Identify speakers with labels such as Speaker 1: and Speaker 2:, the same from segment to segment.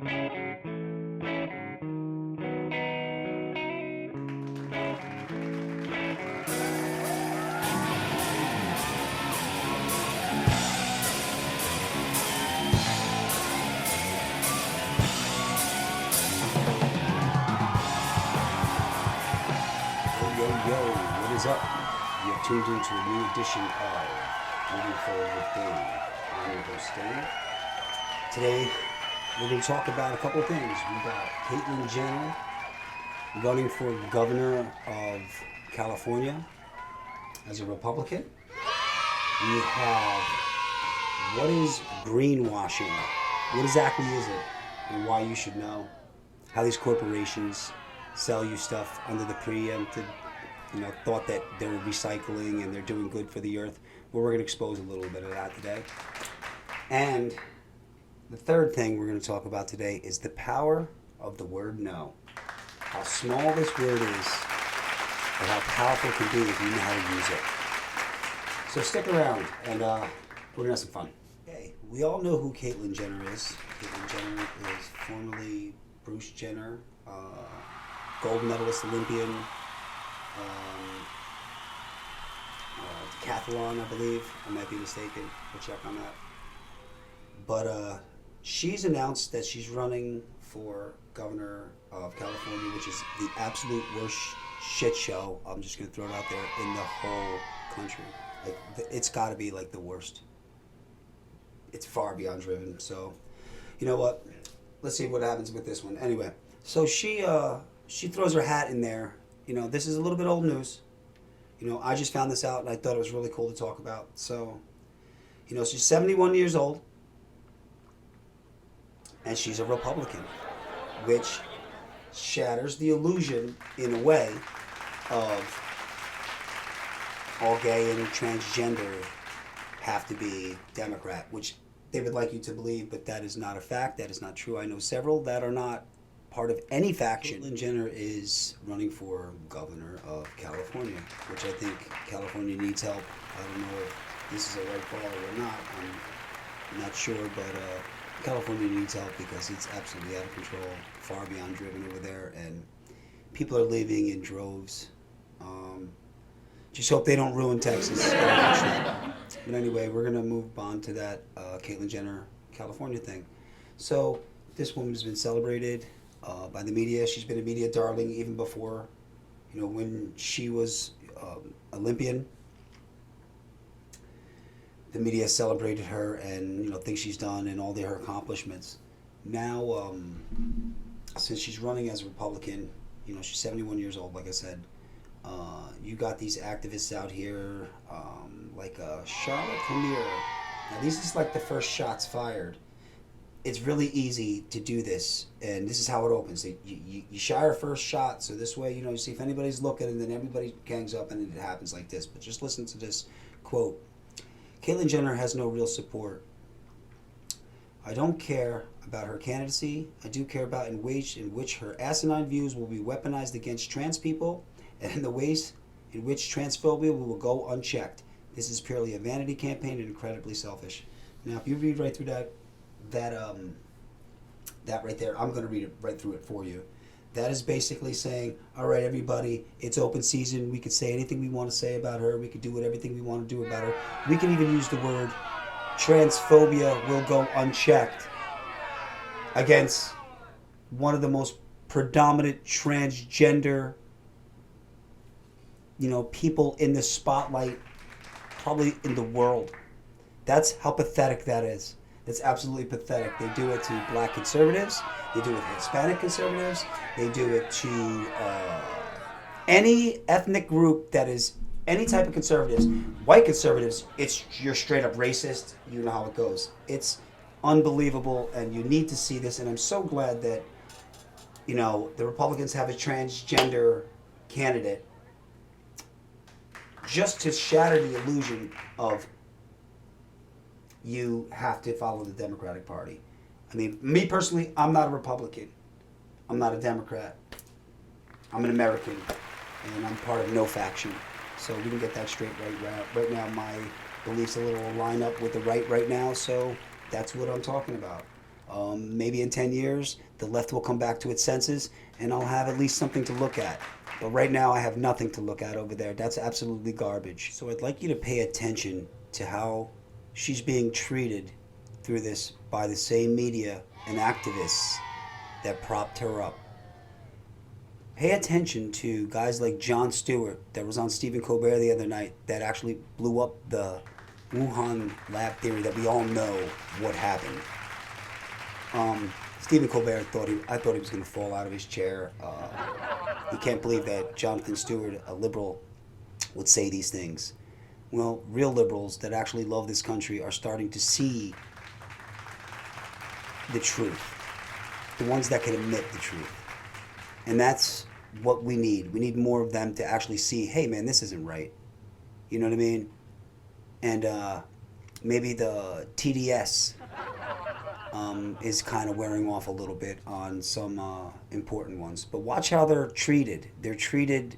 Speaker 1: What is up? You have tuned into a new edition of Moving Forward with Dave. I'm your host, Dave. Today, we're going to talk about a couple of things. We got Caitlyn Jenner running for governor of California as a Republican. We have what is greenwashing? What exactly is it? And why you should know. How these corporations sell you stuff under the preempted thought that they're recycling and they're doing good for the earth. Well, we're going to expose a little bit of that today. And the third thing we're going to talk about today is the power of the word no. How small this word is, but how powerful it can be if you know how to use it. So stick around, and we're going to have some fun. Okay, we all know who Caitlyn Jenner is. Caitlyn Jenner is formerly Bruce Jenner, gold medalist Olympian, decathlon, I believe. I might be mistaken. We'll check on that. But she's announced that she's running for governor of California, which is the absolute worst shit show. I'm just going to throw it out there in the whole country. Like, it's got to be like the worst. It's far beyond driven. So, you know what? Let's see what happens with this one. Anyway, so she throws her hat in there. This is a little bit old news. I just found this out and I thought it was really cool to talk about. So, she's 71 years old and she's a Republican, which shatters the illusion, in a way, of all gay and transgender have to be Democrat, which they would like you to believe, but that is not a fact. That is not true. I know several that are not part of any faction. Caitlyn Jenner is running for governor of California, which I think California needs help. I don't know if this is a right call or not. I'm not sure, but California needs help because it's absolutely out of control, far beyond driven over there, and people are leaving in droves. Just hope they don't ruin Texas. But anyway, we're going to move on to that Caitlyn Jenner California thing. So this woman's been celebrated by the media. She's been a media darling even before, when she was Olympian. The media celebrated her and, things she's done and all her accomplishments. Now, since she's running as a Republican, she's 71 years old, like I said. You got these activists out here, like Charlotte Premier. Now, these is like the first shots fired. It's really easy to do this, and this is how it opens. You shy her first shot, so this way, you see if anybody's looking, and then everybody gangs up, and it happens like this. But just listen to this quote. Caitlyn Jenner has no real support. I don't care about her candidacy. I do care about in which her asinine views will be weaponized against trans people, and in the ways in which transphobia will go unchecked. This is purely a vanity campaign and incredibly selfish. Now, if you read right through that right there, I'm going to read it right through it for you. That is basically saying, all right, everybody, it's open season. We could say anything we want to say about her. We could do everything we want to do about her. We can even use the word transphobia will go unchecked against one of the most predominant transgender people in the spotlight, probably in the world. That's how pathetic that is. That's absolutely pathetic. They do it to black conservatives. They do it to Hispanic conservatives. They do it to any ethnic group that is any type of conservatives. White conservatives, you're straight up racist. You know how it goes. It's unbelievable, and you need to see this. And I'm so glad that the Republicans have a transgender candidate, just to shatter the illusion of you have to follow the Democratic Party. I mean, me personally, I'm not a Republican. I'm not a Democrat. I'm an American, and I'm part of no faction. So we can get that straight right now. My beliefs a little line up with the right now, so that's what I'm talking about. Maybe in 10 years, the left will come back to its senses and I'll have at least something to look at. But right now, I have nothing to look at over there. That's absolutely garbage. So I'd like you to pay attention to how she's being treated through this by the same media and activists that propped her up. Pay attention to guys like Jon Stewart that was on Stephen Colbert the other night that actually blew up the Wuhan lab theory that we all know what happened. Stephen Colbert I thought he was going to fall out of his chair. He can't believe that Jonathan Stewart, a liberal, would say these things. Well, real liberals that actually love this country are starting to see the truth. The ones that can admit the truth. And that's what we need. We need more of them to actually see, hey man, this isn't right. You know what I mean? And maybe the TDS is kind of wearing off a little bit on some important ones. But watch how they're treated. They're treated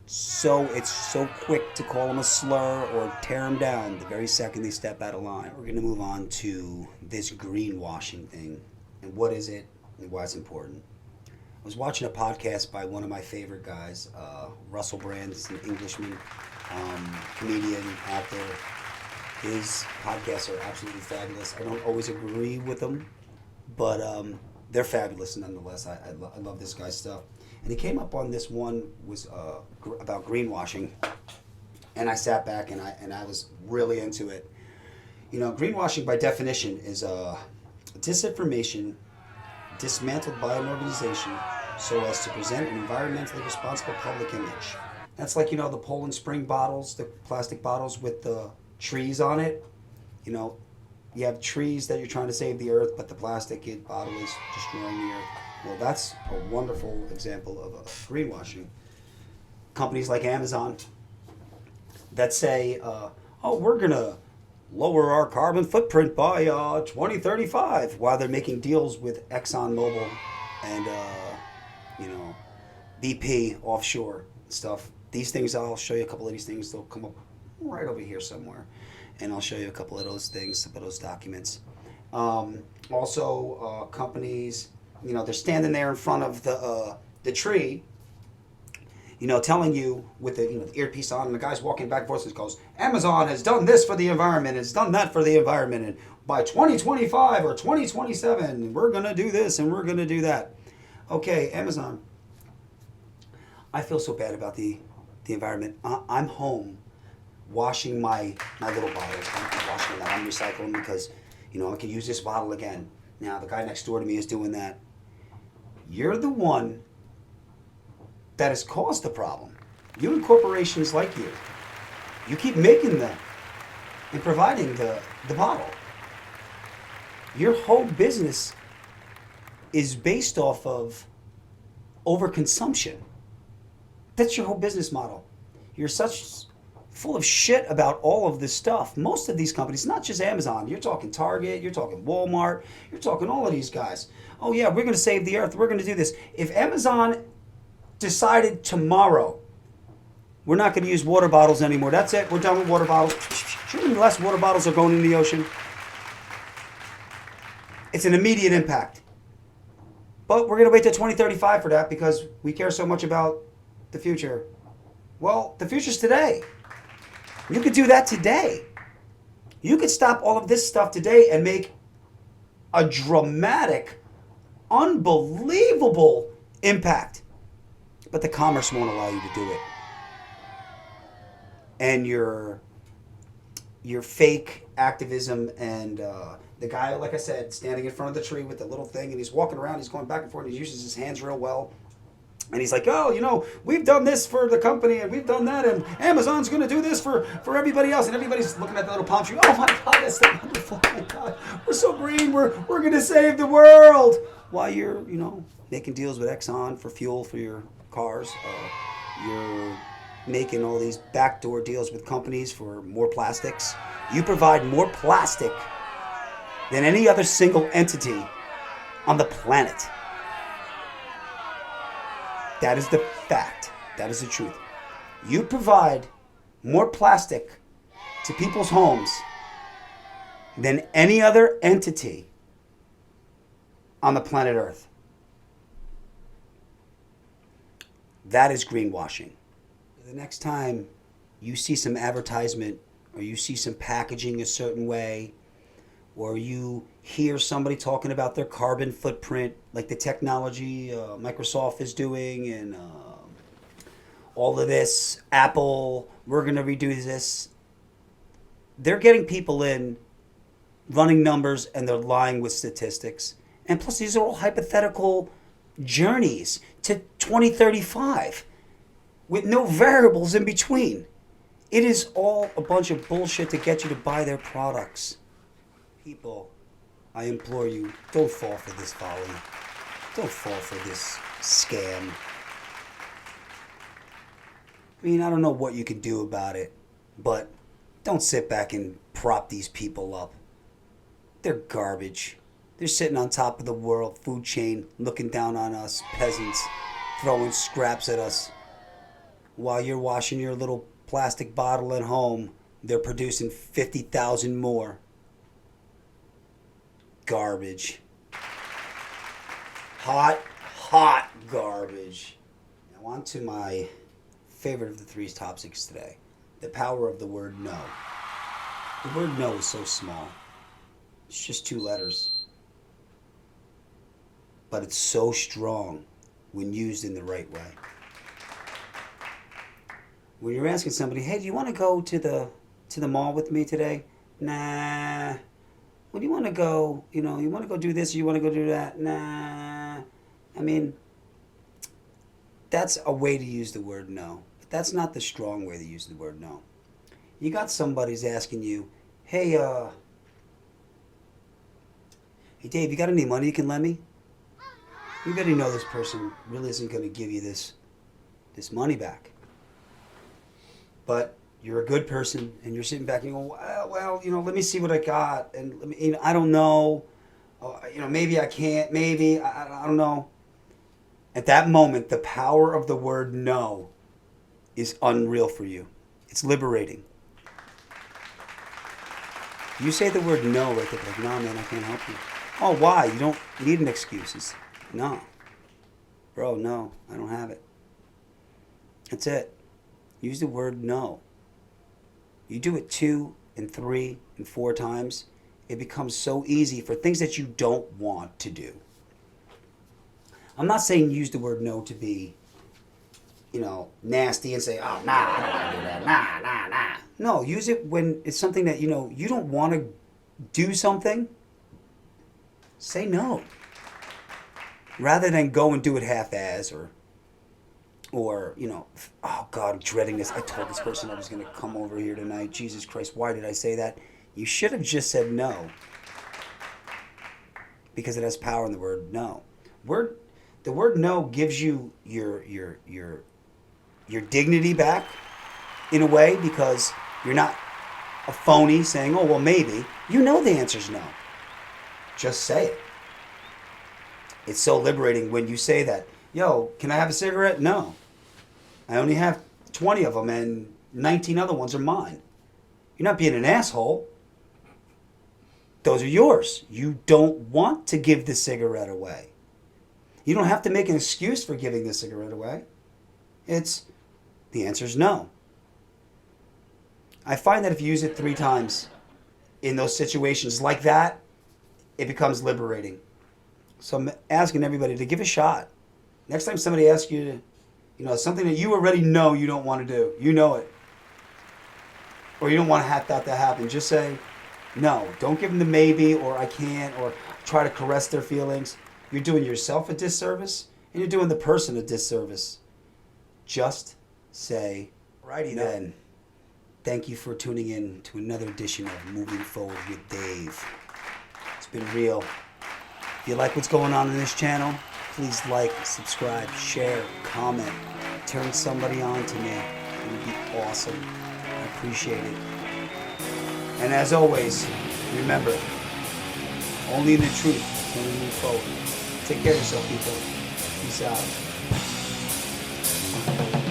Speaker 1: it's so quick to call them a slur or tear them down the very second they step out of line. We're going to move on to this greenwashing thing. And what is it and why it's important. I was watching a podcast by one of my favorite guys, Russell Brand. He's an Englishman, comedian, actor. His podcasts are absolutely fabulous. I don't always agree with them, but they're fabulous nonetheless. I love this guy's stuff. And he came up on this one was about greenwashing, and I sat back and I was really into it. You know, greenwashing by definition is disinformation dismantled by an organization so as to present an environmentally responsible public image. That's like, you know, the Poland Spring bottles, the plastic bottles with the trees on it. You know, you have trees that you're trying to save the earth, but the plastic bottle is destroying the earth. Well, that's a wonderful example of greenwashing. Companies like Amazon that say, oh, we're going to lower our carbon footprint by 2035, while they're making deals with ExxonMobil and, BP offshore stuff. These things, I'll show you a couple of these things. They'll come up right over here somewhere. And I'll show you a couple of those things, some of those documents. Also, companies, you know, they're standing there in front of the tree, you know, telling you with the earpiece on, and the guy's walking back and forth and goes, Amazon has done this for the environment, has done that for the environment, and by 2025 or 2027, we're going to do this and we're going to do that. Okay, Amazon, I feel so bad about the environment. I'm home washing my little bottles. I'm washing them. I'm recycling because, you know, I can use this bottle again. Now, the guy next door to me is doing that. You're the one that has caused the problem. You and corporations like you. You keep making them and providing the bottle. Your whole business is based off of overconsumption. That's your whole business model. You're such full of shit about all of this stuff. Most of these companies, not just Amazon, you're talking Target, you're talking Walmart, you're talking all of these guys. Oh yeah, we're going to save the earth, we're going to do this. If Amazon decided tomorrow, we're not going to use water bottles anymore, that's it, we're done with water bottles. Do you know how many less water bottles are going in the ocean? It's an immediate impact. But we're going to wait till 2035 for that because we care so much about the future. Well, the future's today. You could do that today. You could stop all of this stuff today and make a dramatic, unbelievable impact. But the commerce won't allow you to do it. And your fake activism and the guy, like I said, standing in front of the tree with the little thing, and he's walking around, he's going back and forth, and he uses his hands real well. And he's like, oh, you know, we've done this for the company, and we've done that, and Amazon's going to do this for everybody else. And everybody's looking at the little palm tree. Oh, my God, that's so wonderful. Oh, my God, we're so green. We're going to save the world. While you're, you know, making deals with Exxon for fuel for your cars. You're making all these backdoor deals with companies for more plastics. You provide more plastic than any other single entity on the planet. That is the fact. That is the truth. You provide more plastic to people's homes than any other entity on the planet Earth. That is greenwashing. The next time you see some advertisement or you see some packaging a certain way, or you hear somebody talking about their carbon footprint, like the technology Microsoft is doing and all of this, Apple, we're going to redo this. They're getting people in, running numbers, and they're lying with statistics. And plus, these are all hypothetical journeys to 2035 with no variables in between. It is all a bunch of bullshit to get you to buy their products. People, I implore you, don't fall for this folly. Don't fall for this scam. I mean, I don't know what you can do about it, but don't sit back and prop these people up. They're garbage. They're sitting on top of the world food chain, looking down on us peasants, throwing scraps at us. While you're washing your little plastic bottle at home, they're producing 50,000 more. Garbage. Hot garbage. Now on to my favorite of the three topics today. The power of the word no. The word no is so small. It's just 2 letters. But it's so strong when used in the right way. When you're asking somebody, hey, do you want to go to the mall with me today? Nah. Well, do you want to go, you want to go do this or you want to go do that? Nah. I mean, that's a way to use the word no. But that's not the strong way to use the word no. You got somebody's asking you, hey Dave, you got any money you can lend me? You already know this person really isn't going to give you this money back. But you're a good person, and you're sitting back and you go, well, let me see what I got, and let me, I don't know, maybe I can't, maybe, I don't know. At that moment, the power of the word no is unreal for you. It's liberating. You say the word no right there, like, no, man, I can't help you. Oh, why? You don't need an excuse. No. Bro, no, I don't have it. That's it. Use the word no. You do it 2 and 3 and 4 times, it becomes so easy for things that you don't want to do. I'm not saying use the word no to be, nasty and say, oh, nah, I don't want to do that, nah. No, use it when it's something that, you don't want to do something. Say no. Rather than go and do it half-ass or oh God, I'm dreading this. I told this person I was going to come over here tonight. Jesus Christ, why did I say that? You should have just said no. Because it has power in the word no. The word no gives you your dignity back in a way, because you're not a phony saying, oh, well, maybe. You know the answer's no. Just say it. It's so liberating when you say that. Yo, can I have a cigarette? No. I only have 20 of them and 19 other ones are mine. You're not being an asshole. Those are yours. You don't want to give the cigarette away. You don't have to make an excuse for giving the cigarette away. The answer is no. I find that if you use it 3 times in those situations like that, it becomes liberating. So I'm asking everybody to give a shot. Next time somebody asks you to, something that you already know you don't want to do, you know it, or you don't want that to happen, just say no. Don't give them the maybe or I can't or try to caress their feelings. You're doing yourself a disservice and you're doing the person a disservice. Just say, righty no. Then. Thank you for tuning in to another edition of Moving Forward with Dave. It's been real. If you like what's going on in this channel, please like, subscribe, share, comment, turn somebody on to me. It would be awesome. I appreciate it. And as always, remember, only in the truth can we move forward. Take care of yourself, people. Peace out.